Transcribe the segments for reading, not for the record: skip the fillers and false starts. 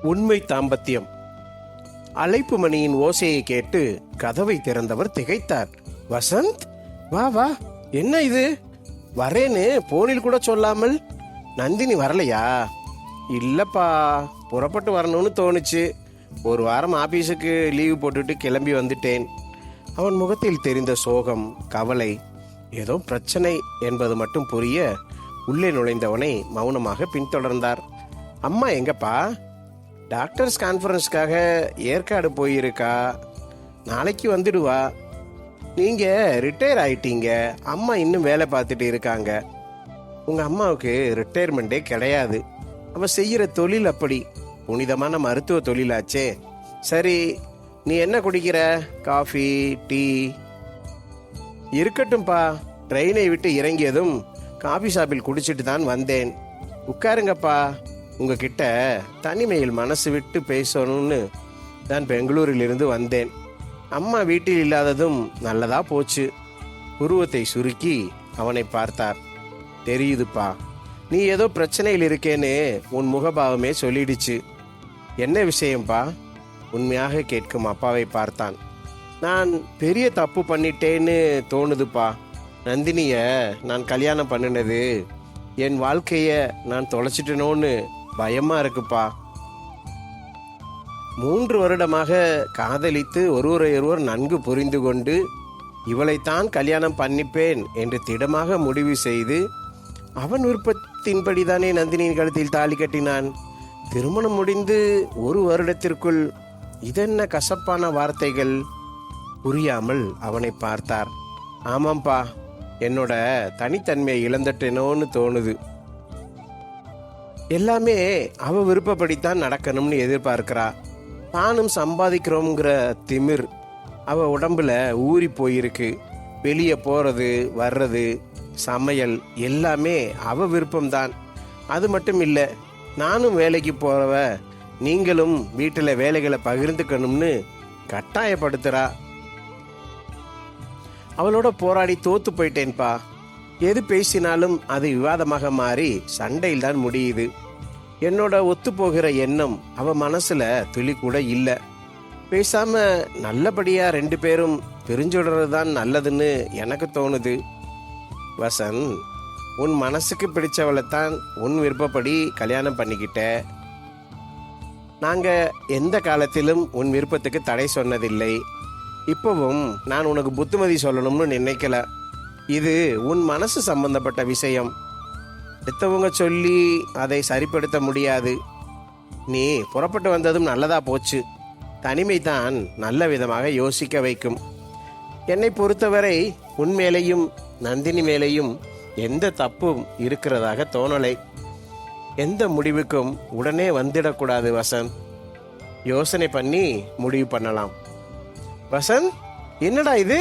உண்மை தாம்பத்தியம். அழைப்பு மணியின் ஓசையை கேட்டு கதவை திறந்தவர் திகைத்தார். வசந்த், வா வா, என்ன இது? வரேன்னு போனில் கூட சொல்லாமல். நந்தினி வரலையா? இல்லப்பா, புறப்பட்டு வரணும்னு தோணுச்சு. ஒரு வாரம் ஆபீஸுக்கு லீவு போட்டுட்டு கிளம்பி வந்துட்டேன். அவன் முகத்தில் தெரிந்த சோகம், கவலை, ஏதோ பிரச்சனை என்பது மட்டும் புரிய உள்ளே நுழைந்தவனை மௌனமாக பின்தொடர்ந்தார். அம்மா எங்கப்பா? டாக்டர்ஸ் கான்ஃபரன்ஸ்க்காக ஏற்காடு போயிருக்கா, நாளைக்கு வந்துடுவா. நீங்க ரிட்டையர் ஆயிட்டீங்க, அம்மா இன்னும் வேலை பார்த்துட்டு இருக்காங்க. உங்க அம்மாவுக்கு ரிட்டையர்மெண்ட்டே கிடையாது. அவ செய்யற தொழில் அப்படி, புனிதமான மருத்துவ தொழிலாச்சே. சரி, நீ என்ன குடிக்கிற? Coffee, tea? இருக்கட்டும்பா, ட்ரெயினை விட்டு இறங்கியதும் காஃபி ஷாப்பில் குடிச்சிட்டு தான் வந்தேன். உட்காருங்கப்பா, உங்ககிட்ட தனிமையில் மனசு விட்டு பேசணும்னு நான் பெங்களூரிலிருந்து வந்தேன். அம்மா வீட்டில் இல்லாததும் நல்லதா போச்சு. உருவத்தை சுருக்கி அவனை பார்த்தார். தெரியுதுப்பா, நீ ஏதோ பிரச்சனையில் இருக்கேன்னு உன் முகபாவமே சொல்லிடுச்சு. என்ன விஷயம்பா? உண்மையாக கேட்கும் அப்பாவை பார்த்தான். நான் பெரிய தப்பு பண்ணிட்டேன்னு தோணுதுப்பா. நந்தினிய நான் கல்யாணம் பண்ணினது என் வாழ்க்கைய நான் தொலைச்சிட்டனோன்னு பயமா இருக்குப்பா. 3 வருடமாக காதலித்து ஒருவரையொருவர் நன்கு புரிந்து கொண்டு இவளைத்தான் கல்யாணம் பண்ணிப்பேன் என்று திடமாக முடிவு செய்து அவன் விருப்பத்தின்படிதானே நந்தினியின் கழுத்தில் தாலி கட்டினான். திருமணம் முடிந்து 1 வருடத்திற்குள் இதென்ன கசப்பான வார்த்தைகள்? புரியாமல் அவனை பார்த்தார். ஆமாம்பா, என்னோட தனித்தன்மையை இழந்துட்டேனோன்னு தோணுது. எல்லாமே அவ விருப்பப்படித்தான் நடக்கணும்னு எதிர்பார்க்கிறா. தானும் சம்பாதிக்கிறோங்கிற திமிர் அவ உடம்புல ஊறி போயிருக்கு. வெளியே போறது வர்றது, சமையல் எல்லாமே அவ விருப்பம்தான். அது மட்டும் இல்லை, நானும் வேலைக்கு போறவ, நீங்களும் வீட்டில் வேலைகளை பகிர்ந்துக்கணும்னு கட்டாயப்படுத்துறா. அவளோட போராடி தோத்து போயிட்டேன்பா. எது பேசினாலும் அது விவாதமாக மாறி சண்டையில் தான் முடியுது. என்னோட ஒத்து போகிற எண்ணம் அவ மனசுல துளி கூட இல்லை. பேசாம நல்லபடியா 2 பேரும் பிரிஞ்சுடுறது தான் நல்லதுன்னு எனக்கு தோணுது. வசன், உன் மனசுக்கு பிடிச்சவளைத்தான் உன் விருப்பப்படி கல்யாணம் பண்ணிக்கிட்ட. நாங்க எந்த காலத்திலும் உன் விருப்பத்துக்கு தடை சொன்னதில்லை. இப்பவும் நான் உனக்கு புத்திமதி சொல்லணும்னு நினைக்கல. இது உன் மனசு சம்பந்தப்பட்ட விஷயம். அடுத்தவங்க சொல்லி அதை சரிப்படுத்த முடியாது. நீ புறப்பட்டு வந்ததும் நல்லதா போச்சு. தனிமை தான் நல்ல விதமாக யோசிக்க வைக்கும். என்னை பொறுத்தவரை உன் மேலேயும் நந்தினி மேலேயும் எந்த தப்பும் இருக்கிறதாக தோணலை. எந்த முடிவுக்கும் உடனே வந்துடக்கூடாது வசந்த். யோசனை பண்ணி முடிவு பண்ணலாம். வசந்த், என்னடா இது?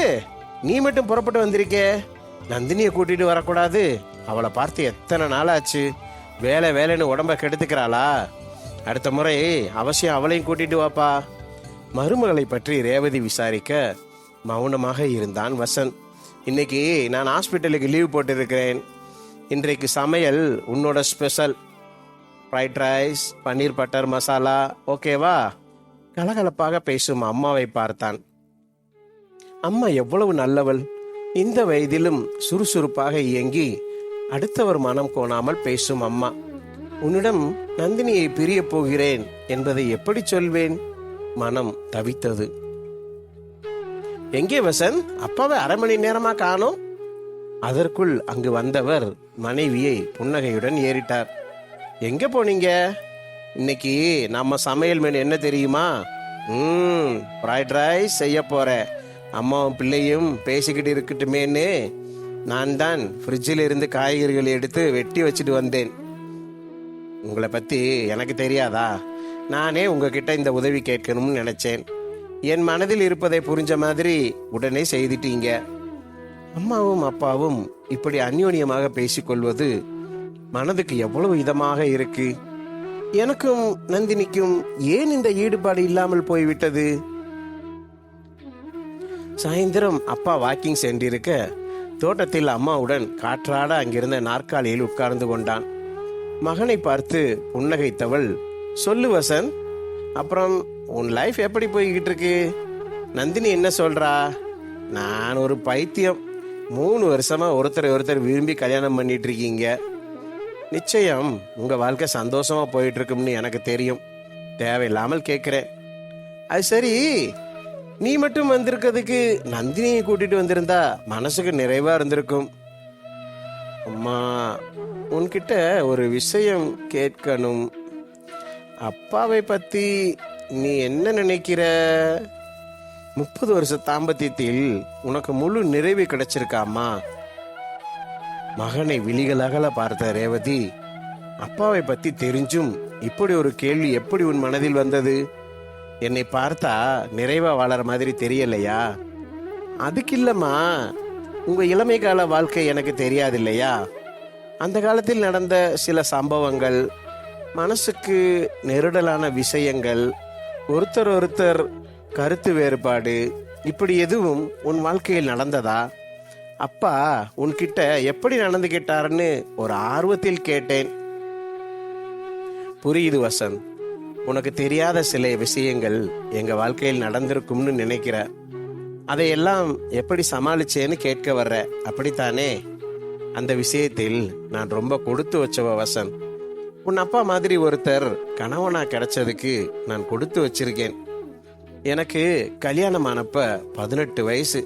நீ மட்டும் புறப்பட்டு வந்திருக்கே, நந்தினியை கூட்டிட்டு வரக்கூடாது? அவளை பார்த்து எத்தனை நாளாச்சு. வேலை வேலைன்னு உடம்ப கெடுத்துக்கிறாளா? அடுத்த முறை அவசியம் அவளையும் கூட்டிட்டு வாப்பா. மருமகளை பற்றி ரேவதி விசாரிக்க மௌனமாக இருந்தான் வசந்த். இன்னைக்கு நான் ஹாஸ்பிட்டலுக்கு லீவ் போட்டிருக்கிறேன். இன்றைக்கு சமையல் உன்னோட ஸ்பெஷல். ஃப்ரைட் ரைஸ், பன்னீர் பட்டர் மசாலா, ஓகேவா? கலகலப்பாக பேசும் அம்மாவை பார்த்தான். அம்மா எவ்வளவு நல்லவள்! இந்த வயதிலும் சுறுசுறுப்பாக இயங்கி அடுத்தவர் மனம் கோணாமல் பேசும் அம்மா. உன்னிடம் நந்தினியை பிரிய போகிறேன் என்பதை எப்படி சொல்வேன்? மனம் தவித்தது. எங்கே வசந்த்? அப்பாவை 1/2 மணி நேரமா காணோம். அதற்குள் அங்கு வந்தவர் மனைவியை புன்னகையுடன் ஏறிட்டார். எங்க போனீங்க? இன்னைக்கு நம்ம சமையல் மெனு என்ன தெரியுமா? ஃப்ரைட் ரைஸ் செய்ய போறேன். அம்மாவும் பிள்ளையும் பேசிக்கிட்டு இருக்கட்டுமேன்னு நான் தான் ஃப்ரிட்ஜில் இருந்து காய்கறிகளை எடுத்து வெட்டி வச்சுட்டு வந்தேன். உங்களை பத்தி எனக்கு தெரியாதா? நானே உங்ககிட்ட இந்த உதவி கேட்கணும்னு நினைச்சேன். என் மனதில் இருப்பதை புரிஞ்ச மாதிரி உடனே செய்துட்டீங்க. அம்மாவும் அப்பாவும் இப்படி அந்யோன்யமாக பேசிக்கொள்வது மனதுக்கு எவ்வளவு இதமாக இருக்கு. எனக்கும் நந்தினிக்கும் ஏன் இந்த ஈடுபாடு இல்லாமல் போய்விட்டது? சாயந்தரம் அப்பா வாக்கிங் சென்றிருக்க தோட்டத்தில் அம்மாவுடன் காற்றாட அங்கிருந்த நாற்காலியில் உட்கார்ந்து கொண்டான். மகனை பார்த்து புன்னகைத்தவள், சொல்லு வசந்த், அப்புறம் உன் லைஃப் எப்படி போய்கிட்டு இருக்கு? நந்தினி என்ன சொல்றா? நான் ஒரு பைத்தியம். 3 வருஷமா ஒருத்தர் விரும்பி கல்யாணம் பண்ணிட்டு இருக்கீங்க. நிச்சயம் உங்க வாழ்க்கை சந்தோஷமா போயிட்டு இருக்கும்னு எனக்கு தெரியும். தேவையில்லாமல் கேட்கிறேன். அது சரி, நீ மட்டும் வந்திருக்கிறதுக்கு நந்தினியை கூட்டிட்டு வந்திருந்தா மனசுக்கு நிறைவா இருந்திருக்கும். அம்மா, உன்கிட்ட ஒரு விஷயம் கேட்கணும். அப்பாவை பத்தி நீ என்ன நினைக்கிற? 30 வருஷ தாம்பத்தியத்தில் உனக்கு முழு நிறைவு கிடைச்சிருக்காமா? மகனை விழிகளாக பார்த்த ரேவதி, அப்பாவை பத்தி தெரிஞ்சும் இப்படி ஒரு கேள்வி எப்படி உன் மனதில் வந்தது? என்னை பார்த்தா நிறைவா வாழற மாதிரி தெரியலையா? அதுக்கு இல்லம்மா, உங்க இளமை கால வாழ்க்கை எனக்கு தெரியாது இல்லையா? அந்த காலத்தில் நடந்த சில சம்பவங்கள், மனசுக்கு நெருடலான விஷயங்கள், ஒருத்தர் கருத்து வேறுபாடு, இப்படி எதுவும் உன் வாழ்க்கையில் நடந்ததா? அப்பா உன்கிட்ட எப்படி நடந்துகிட்டாருன்னு ஒரு ஆர்வத்தில் கேட்டேன். புரியுது வசந்த், உனக்கு தெரியாத சில விஷயங்கள் எங்க வாழ்க்கையில் நடந்திருக்கும்னு நினைக்கிற. அதையெல்லாம் எப்படி சமாளிச்சேன்னு கேட்க வர்ற, அப்படித்தானே? அந்த விஷயத்தில் நான் ரொம்ப கொடுத்து வச்சவ வசந்த். உன் அப்பா மாதிரி ஒருத்தர் கணவனா கிடைச்சதுக்கு நான் கொடுத்து வச்சிருக்கேன். எனக்கு கல்யாணம் ஆனப்ப 18 வயசு.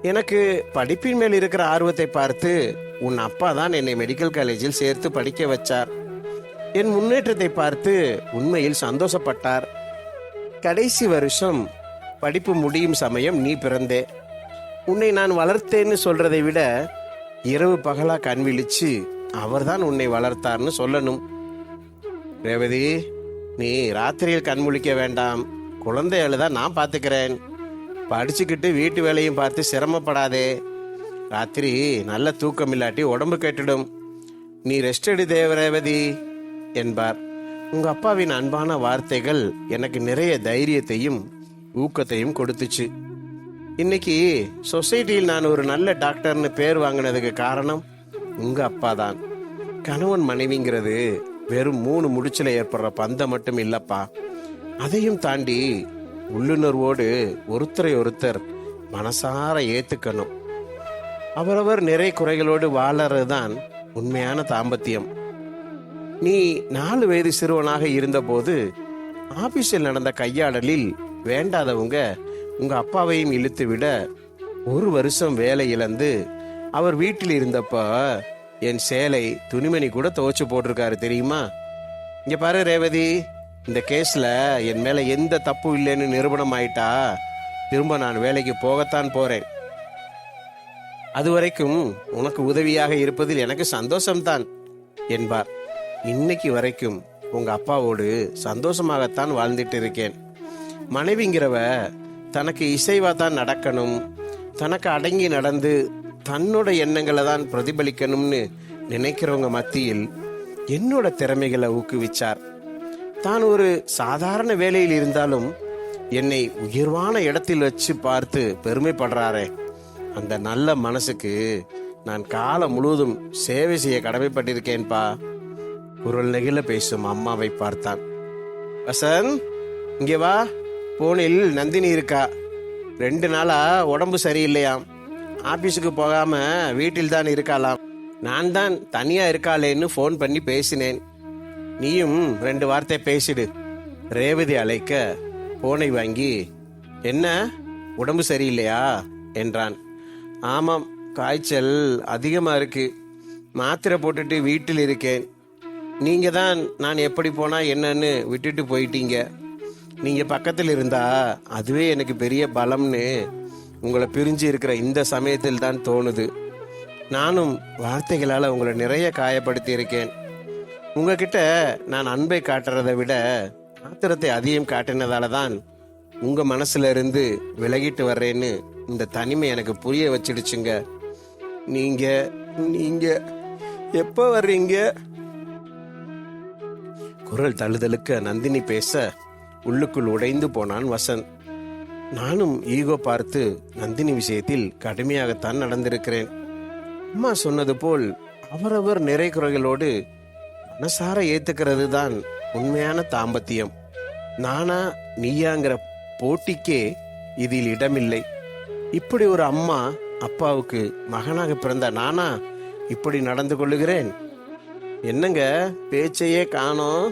எனக்கு படிப்பின் மேல் இருக்கிற ஆர்வத்தை பார்த்து உன் அப்பா தான் என்னை மெடிக்கல் காலேஜில் சேர்த்து படிக்க வச்சார். என் முன்னேற்றத்தை பார்த்து உண்மையில் சந்தோஷப்பட்டார். கடைசி வருஷம் படிப்பு முடியும் சமயம் நீ பிறந்தே. உன்னை நான் வளர்த்தேன்னு சொல்றதை விட இரவு பகலா கண் விழிச்சு அவர்தான் உன்னை வளர்த்தார்னு சொல்லணும். ரேவதி, நீ ராத்திரியில் கண் முழிக்க வேண்டாம். குழந்தை அழுதா நான் பார்த்துக்கிறேன். படிச்சுக்கிட்டு வீட்டு வேலையும் பார்த்து சிரமப்படாதே. ராத்திரி நல்ல தூக்கம் இல்லாட்டி உடம்பு கெட்டுடும். நீ ரெஸ்ட் எடு ரேவதி என்பார். உங்க அப்பாவின் அன்பான வார்த்தைகள் எனக்கு நிறைய தைரியத்தையும் ஊக்கத்தையும் கொடுத்துச்சு. இன்னைக்கு சொசைட்டியில் நான் ஒரு நல்ல டாக்டர்னு பேர் வாங்கினதுக்கு காரணம் உங்க அப்பா தான். கணவன் மனைவிங்கிறது வெறும் 3 முடிச்சுல ஏற்படுற பந்தம் மட்டும் இல்லப்பா. அதையும் தாண்டி உள்ளுணர்வோடு ஒருத்தர் மனசார ஏத்துக்கணும். அவரவர் நிறை குறைகளோடு வாழறதுதான் உண்மையான தாம்பத்தியம். நீ 4 வயது சிறுவனாக இருந்தபோது ஆபீஸில் நடந்த கையாடலில் வேண்டாதவங்க உங்க அப்பாவையும் இழுத்து விட 1 வருஷம் வேலை இழந்து அவர் வீட்டில் இருந்தப்ப என் சேலை துணிமணி கூட துவைச்சு போட்டிருக்காரு தெரியுமா? இங்க பாரு ரேவதி, இந்த கேஸ்ல என் மேல எந்த தப்பு இல்லைன்னு நிரூபணம் ஆயிட்டா திரும்ப நான் வேலைக்கு போகத்தான் போறேன். அது வரைக்கும் உனக்கு உதவியாக இருப்பதில் எனக்கு சந்தோஷம்தான் என்பார். இன்னைக்கு வரைக்கும் உங்க அப்பாவோடு சந்தோஷமாகத்தான் வாழ்ந்துட்டு இருக்கேன். மனைவிங்கிறவ தனக்கு இசைவா தான் நடக்கணும், தனக்கு அடங்கி நடந்து தன்னோட எண்ணங்களை தான் பிரதிபலிக்கணும்னு நினைக்கிறவங்க மத்தியில் என்னோட திறமைகளை ஊக்குவிச்சார். தான் ஒரு சாதாரண வேலையில் இருந்தாலும் என்னை உயர்வான இடத்தில் வச்சு பார்த்து பெருமைப்படுறாரே, அந்த நல்ல மனசுக்கு நான் காலம் முழுவதும் சேவை செய்ய கடமைப்பட்டிருக்கேன்பா. குரல் நெகிழ பேசும் அம்மாவை பார்த்தான். வசந்த், இங்கே வா. போனில் நந்தினி இருக்கா. 2 நாளா உடம்பு சரியில்லையாம். ஆபீஸுக்கு போகாம வீட்டில் தான் இருக்காளாம். நான் தான் தனியா இருக்காளேன்னு போன் பண்ணி பேசினேன். நீயும் 2 வார்த்தை பேசிடு. ரேவதி அழைக்க போனை வாங்கி, என்ன உடம்பு சரியில்லையா என்றான். ஆமாம், காய்ச்சல் அதிகமா இருக்கு. மாத்திரை போட்டுட்டு வீட்டில் இருக்கேன். நீங்க தான் நான் எப்படி போனா என்னன்னு விட்டுட்டு போயிட்டீங்க. நீங்க பக்கத்தில் இருந்தா அதுவே எனக்கு பெரிய பலம்னு உங்களை பிரிஞ்சு இருக்கிற இந்த சமயத்தில் தான் தோணுது. நானும் வார்த்தைகளால உங்களை நிறைய காயப்படுத்தி இருக்கேன். உங்ககிட்ட நான் அன்பை காட்டுறதை விட ஆத்திரத்தை அதிகம் காட்டினதால தான் உங்க மனசுல இருந்து விலகிட்டு வர்றேன்னு இந்த தனிமை எனக்கு புரிய வச்சிடுச்சுங்க. நீங்க நீங்க எப்ப வர்றீங்க? குரல் தழுதலுக்க நந்தினி பேச உள்ளுக்குள் உடைந்து போனான் வசந்த். நானும் ஈகோ பார்த்து நந்தினி விஷயத்தில் கடுமையாகத்தான் நடந்திருக்கிறேன். அம்மா சொன்னது போல் அவரவர் நிறை குறைகளோடு மனசார ஏத்துக்கிறது தான் உண்மையான தாம்பத்தியம். நானா நீயாங்கிற போட்டிக்கே இதில் இடமில்லை. இப்படி ஒரு அம்மா அப்பாவுக்கு மகனாக பிறந்த நானா இப்படி நடந்து கொள்ளுகிறேன்? என்னங்க பேச்சையே காணோம்,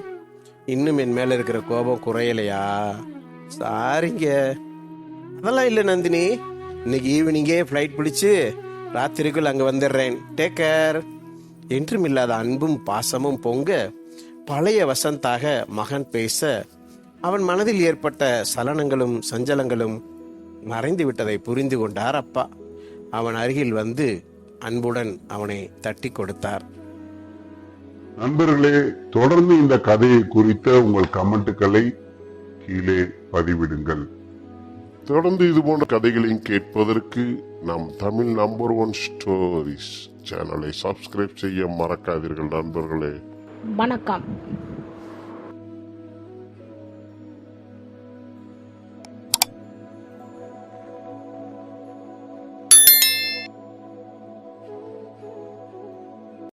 இன்னும் என் மேல இருக்கிற கோபம் குறையலையா? சாரிங்க. அதெல்லாம் இல்லை நந்தினி, இன்னைக்கு ஈவினிங்கே ஃப்ளைட் பிடிச்சு ராத்திரிக்குள் அங்க வந்துடுறேன். Take care. என்றும் இல்லாத அன்பும் பாசமும் பொங்க பழைய வசந்தாக மகன் பேச அவன் மனதில் ஏற்பட்ட சலனங்களும் சஞ்சலங்களும் மறைந்து விட்டதை புரிந்து கொண்டார் அப்பா. அவன் அருகில் வந்து அன்புடன் அவனை தட்டி கொடுத்தார். நண்பர்களே, தொடர்ந்து இந்த கதையை குறித்த உங்கள் கமெண்ட்டுகளை கீழே பதிவிடுங்கள். தொடர்ந்து இது போன்ற கதைகளையும் கேட்பதற்கு நம் தமிழ் நம்பர் 1 ஸ்டோரிஸ் சேனலை சப்ஸ்கிரைப் செய்ய மறக்காதீர்கள் நண்பர்களே. வணக்கம்.